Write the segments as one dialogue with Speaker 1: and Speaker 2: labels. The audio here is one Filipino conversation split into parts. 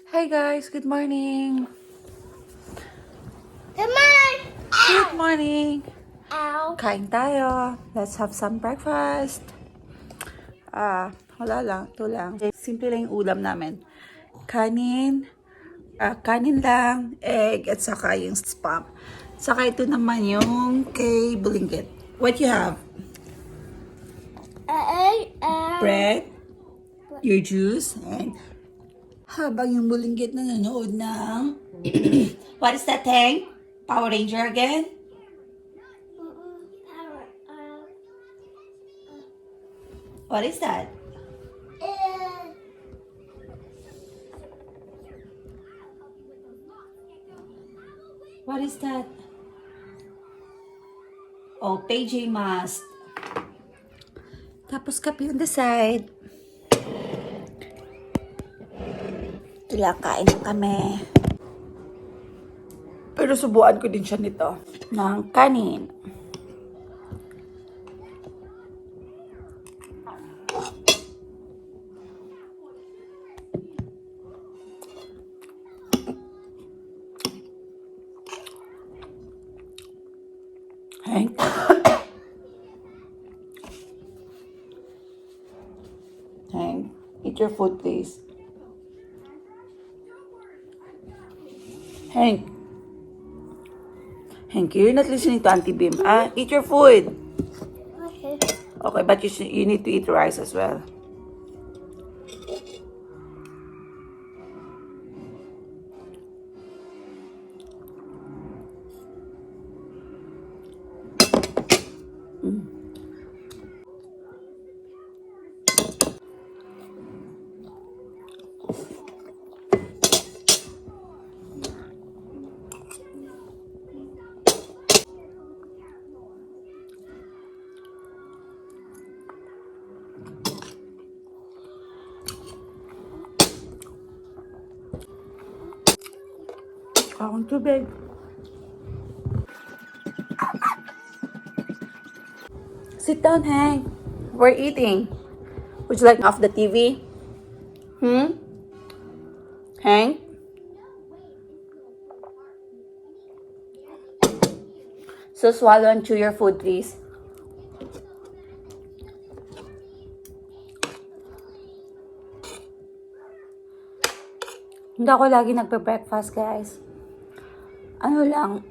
Speaker 1: Hi guys, good morning.
Speaker 2: Come on!
Speaker 1: Good morning.
Speaker 2: Ow!
Speaker 1: Kain tayo. Let's have some breakfast. Wala lang, ito lang. Simple lang yung ulam namin. Kanin lang, egg, at saka yung spam. Saka ito naman yung kay Bulingit. What you have? Bread, your juice, and habang yung Bulingit na nanonood ng what is that thing? Power Ranger again? What is that? What is that? Oh, PJ Mask. Tapos kape on the side. Ito lang, kain na kami. Pero subuan ko din siya nito. Ng kanin. Hank. Hank, eat your food, please. Hank. Hank, you're not listening to Auntie Bim. Eat your food.
Speaker 2: Okay.
Speaker 1: Okay, but you need to eat rice as well. Akong tubig. Sit down, Hank. We're eating. Would you like off the TV? Hank? So swallow and chew your food, please. Hindi ako lagi nagpe-breakfast, guys. Ano lang,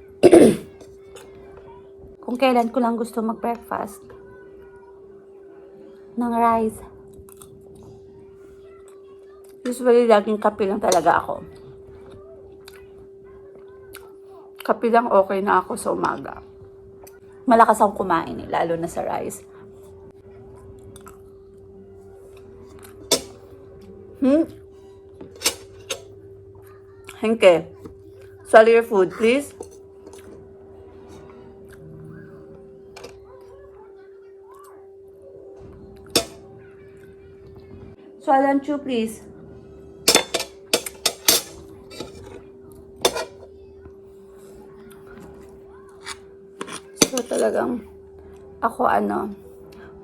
Speaker 1: kung kailan ko lang gusto mag-breakfast. Ng rice. Usually, laging kape lang talaga ako. Kape lang okay na ako sa umaga. Malakas akong kumain lalo na sa rice. Henke, swallow your food, please. Swallow and chew, please. So talagang ako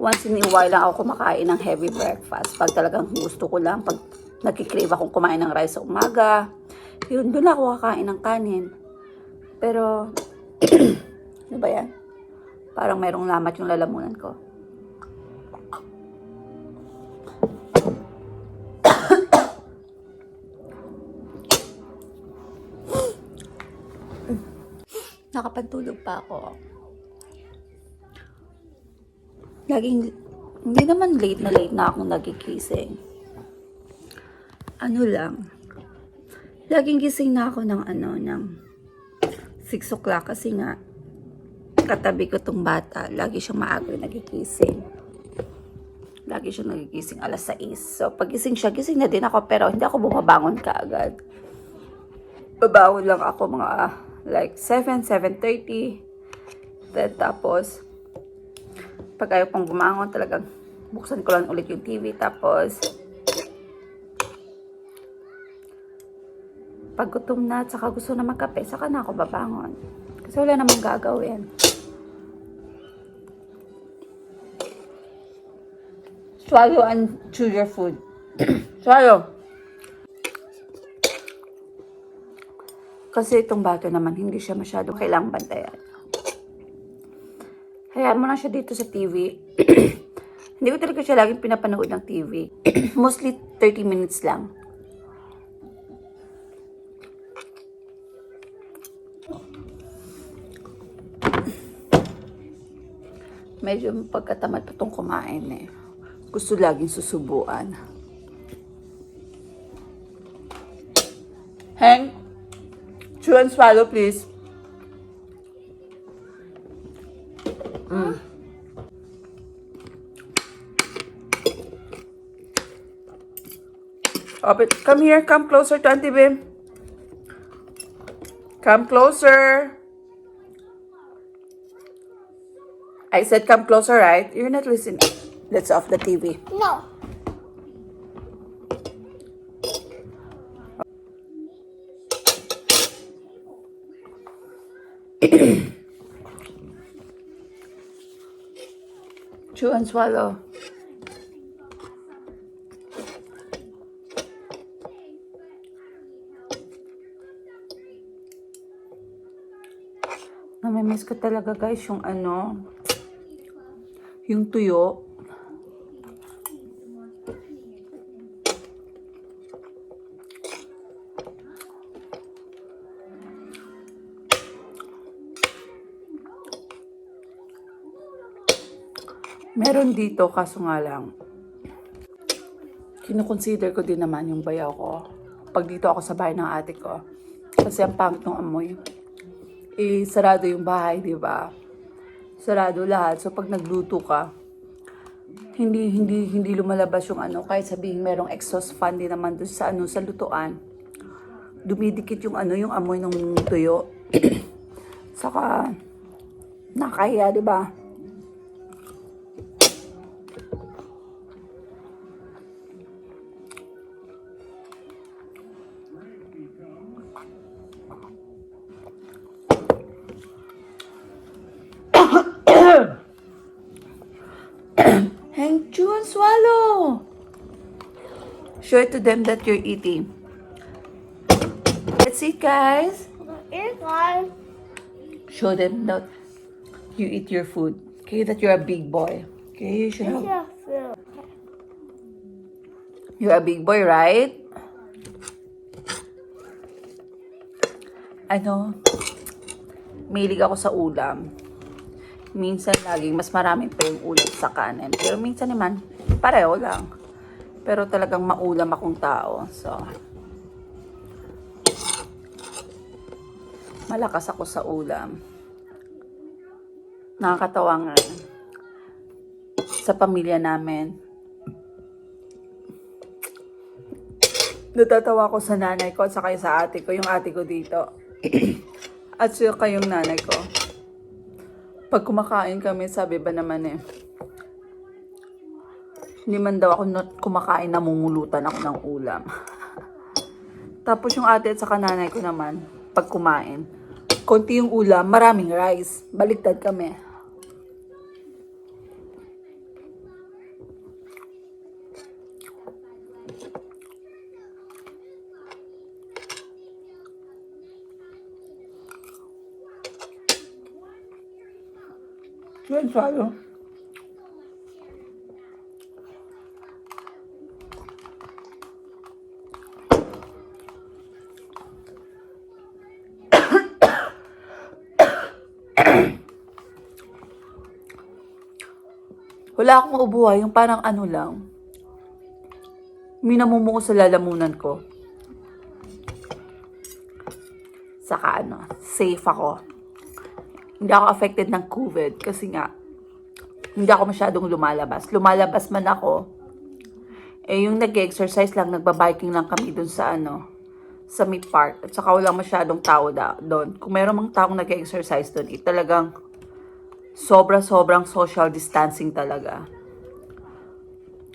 Speaker 1: once in a while lang ako kumakain ng heavy breakfast. Pag talagang gusto ko lang, pag nagkikrave akong kumain ng rice sa umaga, yun, doon ako kakain ng kanin. Pero, ano ba yan? Parang mayroong lamat yung lalamunan ko. Nakapantulog pa ako. Hindi naman late na akong nagigising. Ano lang, laging gising na ako ng 6 o'clock kasi nga, katabi ko tong bata, lagi siyang maaga nagigising. Lagi siyang nagigising alas 6. So, pag gising siya, gising na din ako, pero hindi ako bumabangon kaagad. Babangon lang ako mga like 7:30. Then, tapos, pag ayaw pang bumangon, talagang buksan ko lang ulit yung TV. Tapos, pag gutom na at saka gusto na magkape, saka na ako babangon. Kasi wala namang gagawin. Swallow and chew your food. Swallow. Kasi itong bata naman, hindi siya masyado kailangang bantayan. Hayaan mo na siya dito sa TV. Hindi ko talaga siya laging pinapanood ng TV. Mostly 30 minutes lang. Medyo pagkatamad pa itong kumain eh. Gusto laging susubuan. Hank, chew and swallow please. Come here, come closer to Auntie Bim. Come closer. I said come closer, right? You're not listening. Let's off the TV.
Speaker 2: No.
Speaker 1: Chew and swallow. Namimiss ko talaga guys yung yung tuyo. Meron dito, kaso nga lang, kinukonsider ko din naman yung bayaw ko pag dito ako sa bahay ng ate ko. Kasi ang pangit ng amoy. Eh, sarado yung bahay, di ba? Sarado lahat. So, pag nagluto ka, hindi lumalabas yung kahit sabihin merong exhaust fan din naman doon sa sa lutuan. Dumidikit yung yung amoy ng tuyo. Saka, nakakahiya, di ba? Hang, chew and swallow. Show it to them that you're eating. Let's eat, guys.
Speaker 2: Here, guys.
Speaker 1: Show them that you eat your food. Okay, that you're a big boy. Okay, you should have.
Speaker 2: Yeah, food.
Speaker 1: You're a big boy, right? Mahilig ako sa ulam. Minsan laging mas marami pa yung ulam sa kanin. Pero minsan naman, pareho lang. Pero talagang maulam akong tao. So, malakas ako sa ulam. Nakakatawa nga. Sa pamilya namin, natatawa ko sa nanay ko at saka sa ate ko. Yung ate ko dito. At saka yung nanay ko. Pag kumakain kami, sabi ba naman hindi man daw ako kumakain, namumulutan ako ng ulam. Tapos yung ate at saka nanay ko naman, pag kumain, konti yung ulam, maraming rice. Baliktad kami. Yan, swallow. Wala akong maubuhay, yung parang lang. Minamumuo sa lalamunan ko. Saka safe ako. Hindi ako affected ng COVID kasi nga, hindi ako masyadong lumalabas. Lumalabas man ako, yung nag-exercise lang, nagbabiking lang kami dun sa sa may park. At saka wala masyadong tao doon. Kung meron mang taong nag-exercise doon, talagang sobrang social distancing talaga.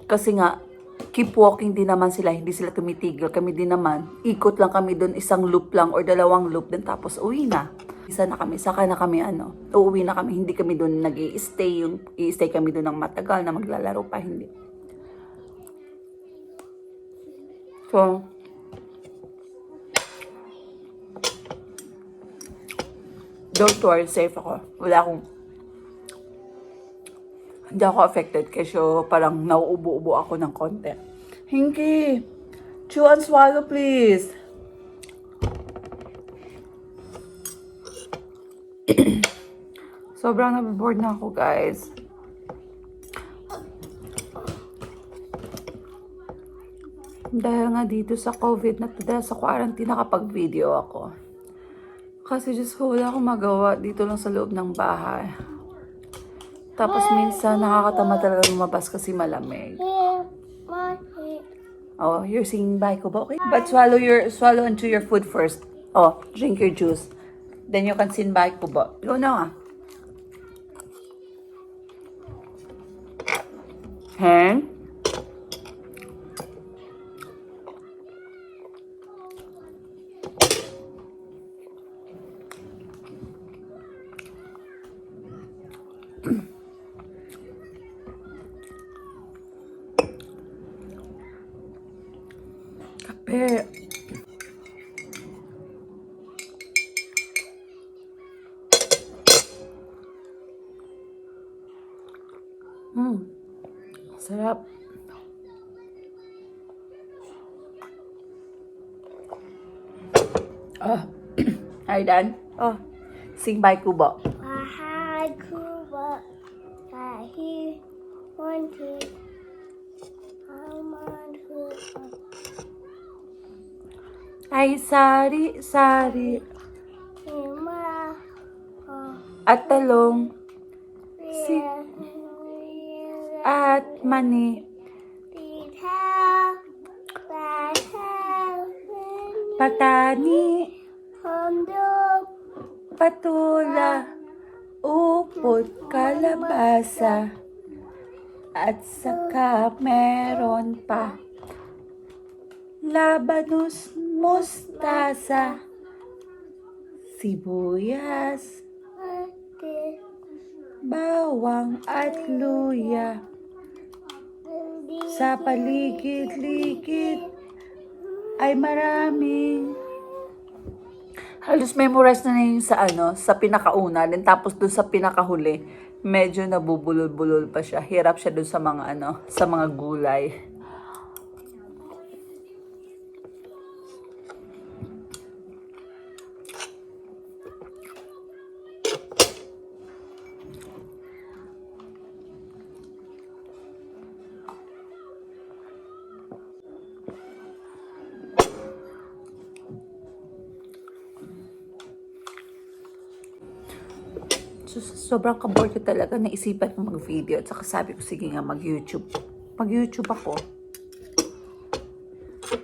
Speaker 1: Kasi nga, keep walking din naman sila, hindi sila tumitigil. Kami din naman, ikot lang kami doon, isang loop lang or dalawang loop, din tapos uwi na. Isa na kami, saka na kami uuwi na kami, hindi kami doon nag-i-stay, i-stay kami doon ng matagal na maglalaro pa, hindi. So, Don't worry, safe ako. Hindi ako affected kasi parang nauubo-ubo ako ng konti. Hinky, chew and swallow please. Sobrang naboboard na ako, guys. Dahil nga dito sa COVID na to, dahil sa quarantine, nakapag-video ako. Kasi Diyos ko, wala akong magawa dito lang sa loob ng bahay. Tapos minsan nakakatama talaga lumabas kasi malamig. Oh, you're singing bye ko ba? Okay. But swallow into your food first. Oh, drink your juice. Then you can sing bye ko ba? Go na. Hen? Kape. Sarap. Oh, are you done? Oh, sing bye kubo.
Speaker 2: Hi, Cuba. He wanted.
Speaker 1: Ay, sari-sari at talong at mani patani patula upot kalabasa at saka meron pa labanos mustasa sibuyas bawang at luya sa paligid-ligid ay maraming halos memorize na yung sa pinakauna din tapos dun sa pinakahuli medyo nabubulol-bulol pa siya, hirap siya dun sa mga sa mga gulay. So, sobrang kabored ko talaga naisipan ko mag-video at saka sabi ko sige nga mag-YouTube ako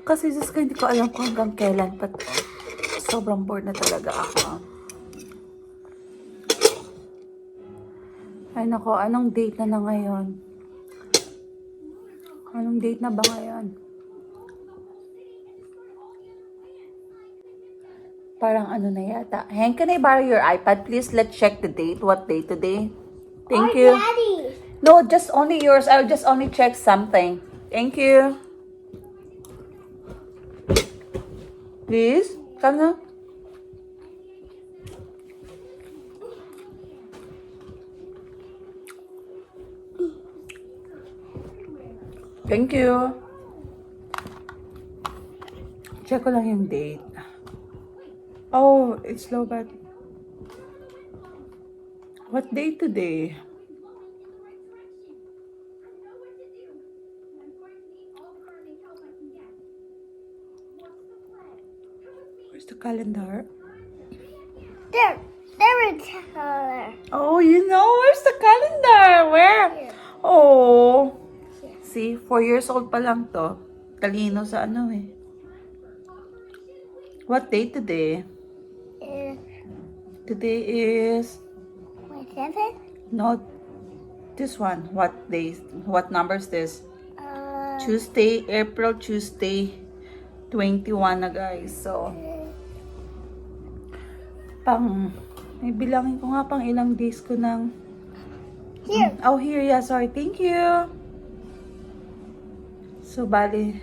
Speaker 1: kasi just hindi ko alam kung hanggang kailan pa to. Sobrang bored na talaga ako. Ay nako, anong date na ngayon? Anong date na ba ngayon? Parang na yata. Hank, can I borrow your iPad, please? Let's check the date. What date today? Thank you.
Speaker 2: Daddy.
Speaker 1: No, just only yours. I'll just only check something. Thank you. Please, come na. Thank you. Check ko lang yung date. Oh, it's low bat. What day today? Where's the calendar?
Speaker 2: There is color.
Speaker 1: Oh, you know, where's the calendar? Where?
Speaker 2: Here.
Speaker 1: Oh. See, 4 years old pa lang to. Talino sa eh. What day today? Today is...
Speaker 2: Wait, 7?
Speaker 1: No, this one. What day? What number is this? April Tuesday, 21 na guys. So, may bilangin ko nga pang ilang days ko ng...
Speaker 2: Here.
Speaker 1: Oh, here, yeah, sorry. Thank you. So, bali,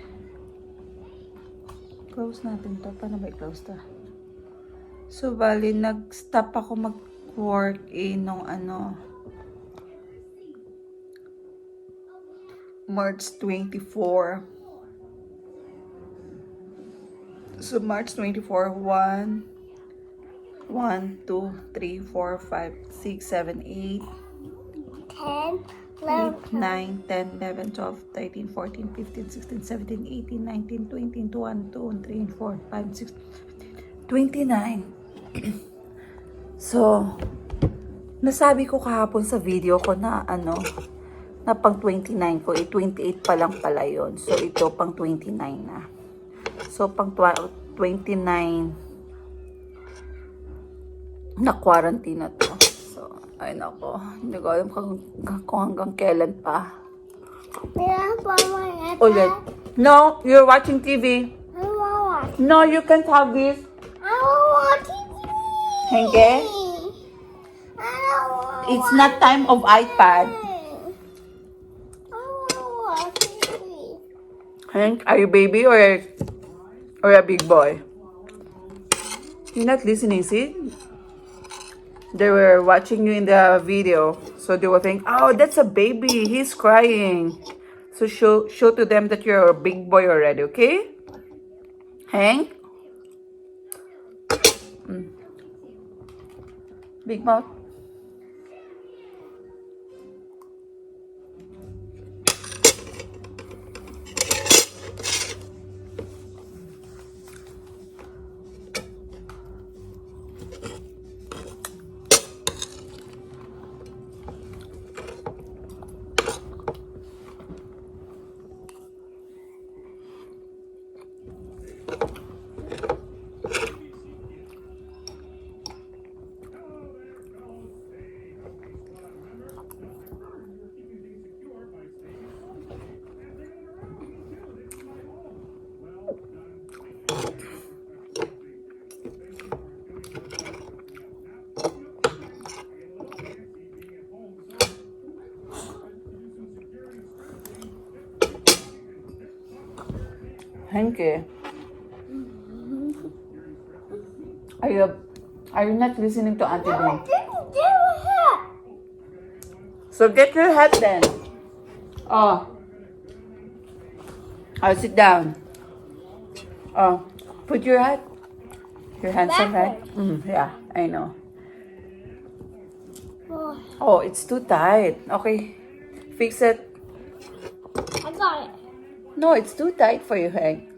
Speaker 1: close natin to. Paano ba i-close to? So, bali, nag-stop ako mag-work nung March 24. So, March 24, 1, 2, 3, 4, 5, 6, 7, 8,
Speaker 2: 10,
Speaker 1: 8,
Speaker 2: 11,
Speaker 1: 9, 10, 11, 12, 13, 14, 15, 16, 17, 18, 19, 20, 21, 2, 3, 4, 5, 6, 29. So, nasabi ko kahapon sa video ko na na pang 29 ko, 28 pa lang pala yun. So, ito pang 29 na. So, pang 29 na quarantine na to. So, ay nako, hindi ko alam kung hanggang kailan pa.
Speaker 2: may I
Speaker 1: Ulit. No, you're watching TV.
Speaker 2: want
Speaker 1: No, you can't have this.
Speaker 2: I don't want TV.
Speaker 1: Henke,
Speaker 2: I don't want
Speaker 1: it's not time of iPad.
Speaker 2: I don't want TV.
Speaker 1: Hank, are you baby or a big boy? You're not listening, see? They were watching you in the video, so they will think, oh, that's a baby, he's crying. So show to them that you're a big boy already, okay? Hank? Big mouth. Henke, are you not listening to Auntie Bean? So get your hat then. Oh. I'll sit down. Oh, put your hat. Your handsome hat. Yeah, I know. Oh, it's too tight. Okay, fix it.
Speaker 2: I got it.
Speaker 1: No, it's too tight for you, Hank.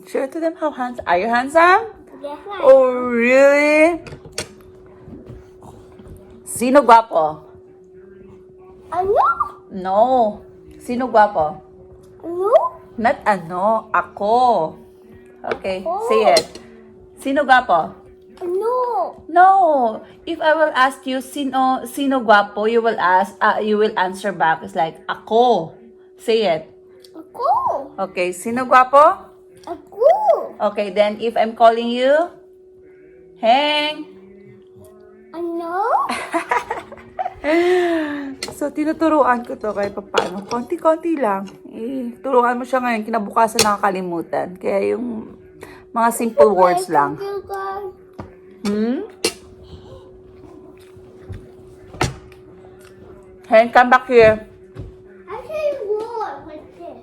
Speaker 1: Show to them how handsome. Are you handsome?
Speaker 2: Yes, I
Speaker 1: Oh, really? Sino guapo?
Speaker 2: Ano?
Speaker 1: No. Sino guapo?
Speaker 2: Ano?
Speaker 1: Not ako. Okay,
Speaker 2: Oh.
Speaker 1: say it. Sino guapo?
Speaker 2: Ano?
Speaker 1: No. If I will ask you sino guapo, you will answer back. It's like ako. Say it.
Speaker 2: Ako.
Speaker 1: Okay, sino guapo?
Speaker 2: Ako.
Speaker 1: Okay, then if I'm calling you, Heng.
Speaker 2: Ano?
Speaker 1: So, tinuturuan ko to kahit paano. Konti-konti lang. Turuan mo siya ngayon, kinabukasan nakakalimutan. Kaya yung mga simple words lang. Heng, come back here.
Speaker 2: I can roll like this.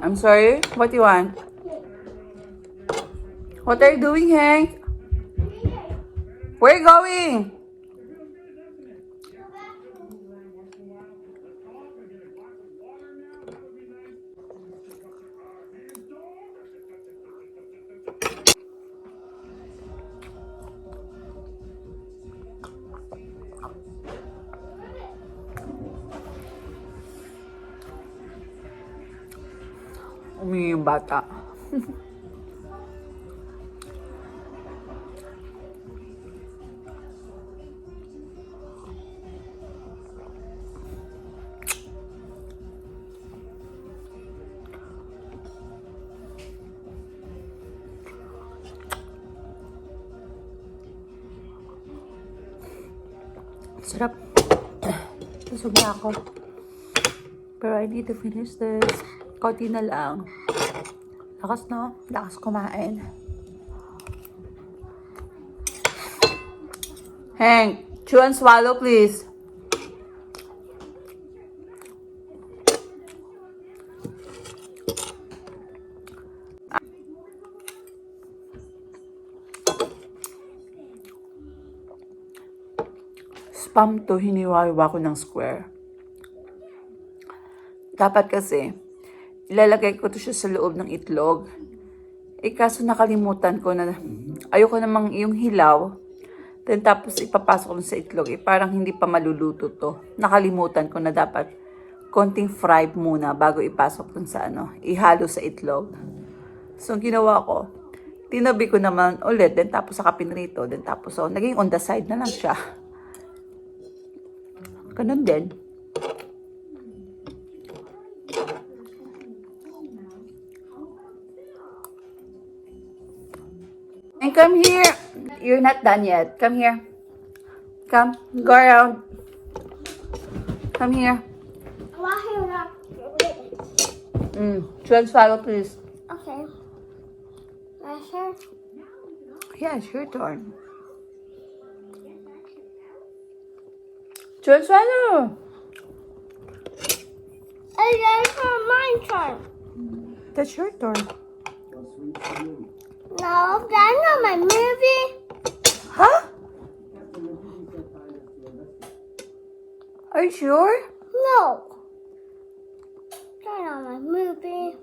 Speaker 1: I'm sorry? What do you want? What are you doing, Hank? Where are you going? Umiiyak yung bata. Sarap. Busog na ako. Pero I need to finish this. Konti na lang. Lakas, no? Lakas kumain. Hank, chew and swallow, please. Spam to, hiniwa-hiwa ko ng square. Dapat kasi, ilalagay ko to siya sa loob ng itlog. Kaso nakalimutan ko na, ayoko namang yung hilaw. Then tapos ipapasok ko sa itlog. Parang hindi pa maluluto to. Nakalimutan ko na dapat konting fry muna bago ipasok dun sa ihalo sa itlog. So, ang ginawa ko, tinabi ko naman ulit. Then tapos saka pinrito. Then tapos, naging on the side na lang siya. Ganun din. And come here. You're not done yet. Come here. Come. Go around. Come here.
Speaker 2: Why are you not
Speaker 1: Chew and swallow, please.
Speaker 2: Okay. My turn.
Speaker 1: Yeah, it's your turn. Chew and swallow.
Speaker 2: And then for my turn.
Speaker 1: That's your turn.
Speaker 2: No, that's not my movie.
Speaker 1: Huh? Are you sure?
Speaker 2: No. That's not my movie.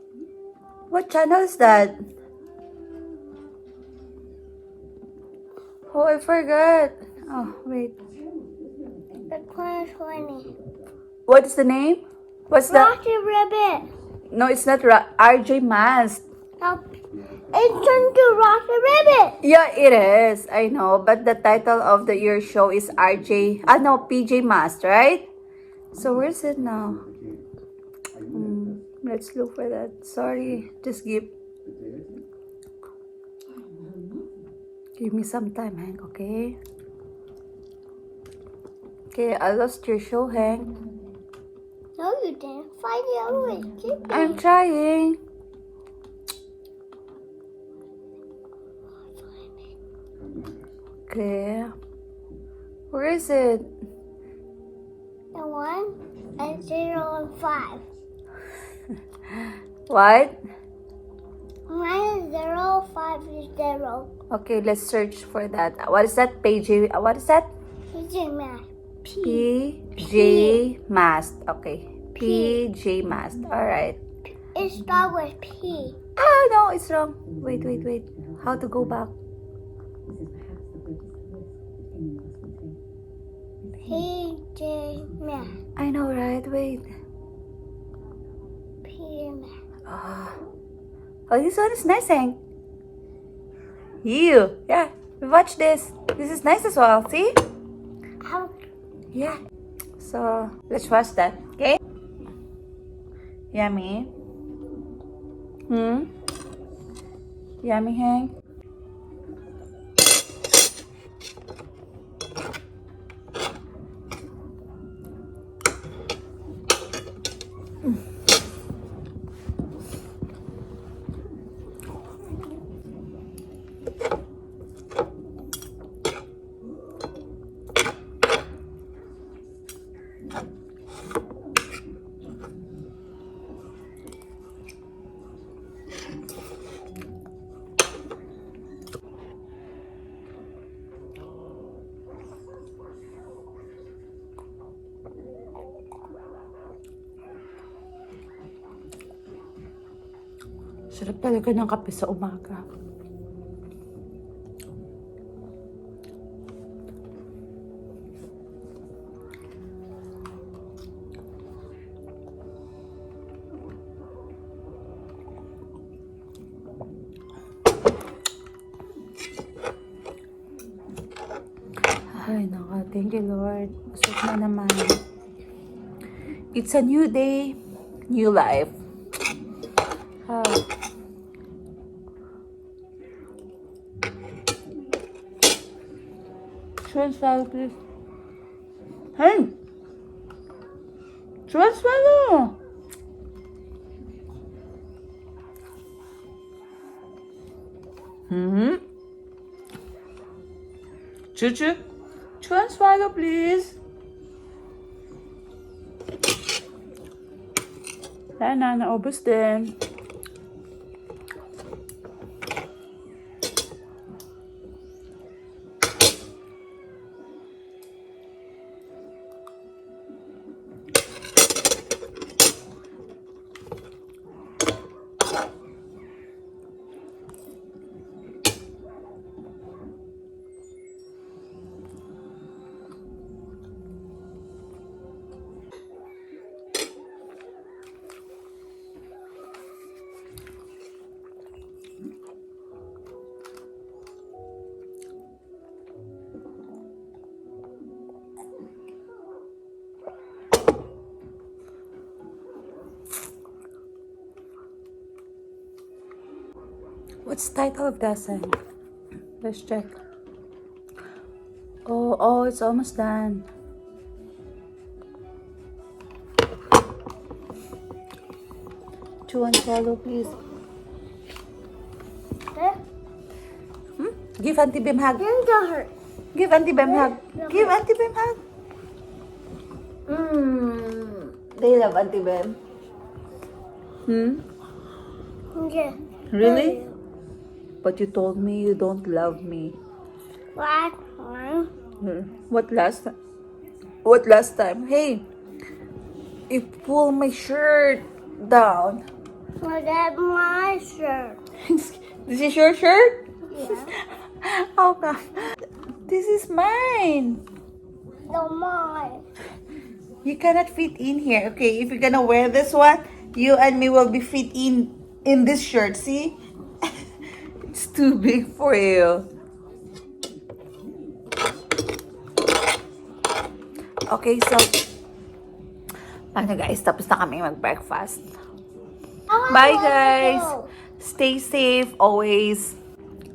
Speaker 1: What channel is that? Oh, I forgot. Oh, wait.
Speaker 2: The 2020.
Speaker 1: What's the name? What's the...
Speaker 2: Rocky Ribbit.
Speaker 1: No, it's not RJ Mask.
Speaker 2: No, it's turned to Rocky Ribbit.
Speaker 1: Yeah, it is. I know. But the title of your show is PJ Mask, right? So where's it now? Let's look for that. Sorry. Just give me some time, Hank, okay? Okay, I lost your show, Hank.
Speaker 2: No, you didn't. Find the other way. Keep it.
Speaker 1: I'm trying. Okay. Where is it?
Speaker 2: The 1 and 0 and 5.
Speaker 1: What?
Speaker 2: Mine is 0, 5 is 0.
Speaker 1: Okay, let's search for that. What is that? What is that?
Speaker 2: PJ Masks.
Speaker 1: PJ Mask. Okay. PJ Mask. Alright.
Speaker 2: It starts with P.
Speaker 1: Ah, no, it's wrong. Wait. How to go back?
Speaker 2: PJ Masks.
Speaker 1: I know, right? Wait.
Speaker 2: PJ Masks.
Speaker 1: Oh, this one is nice, Hank. Yeah. Watch this. This is nice as well. See?
Speaker 2: How?
Speaker 1: Yeah. So, let's watch that. Okay? Yummy. Yummy, Hank. Sarap talaga ng kape sa umaga. Ay, naka. Thank you, Lord. Busog na naman. It's a new day, new life. Chew and swallow, please. Hey! Swallow! Mm-hmm. Choo-choo. Chew and swallow, please. Wala na, naubos din. What's the title of that song? Let's check. Oh, it's almost done. Chew and swallow, please.
Speaker 2: Okay.
Speaker 1: Give Auntie Bim hug.
Speaker 2: Then the hurt.
Speaker 1: Give Auntie Bim hug.
Speaker 2: Yeah.
Speaker 1: Give Auntie Bim hug. They love Auntie Bim.
Speaker 2: Yeah.
Speaker 1: Really? But you told me you don't love me.
Speaker 2: What one?
Speaker 1: What last time? What last time? Hey, you pull my shirt down.
Speaker 2: Was that my shirt?
Speaker 1: This is your shirt?
Speaker 2: Yeah.
Speaker 1: How come? This is mine.
Speaker 2: No, mine.
Speaker 1: You cannot fit in here. Okay, if you're gonna wear this one, you and me will be fit in this shirt. See? It's too big for you. Okay, so ano guys, tapos na kami mag-breakfast. Bye guys. Stay safe always.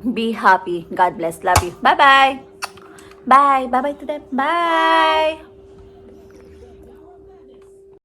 Speaker 1: Be happy. God bless. Love you. Bye-bye. Bye. Bye-bye to them. Bye.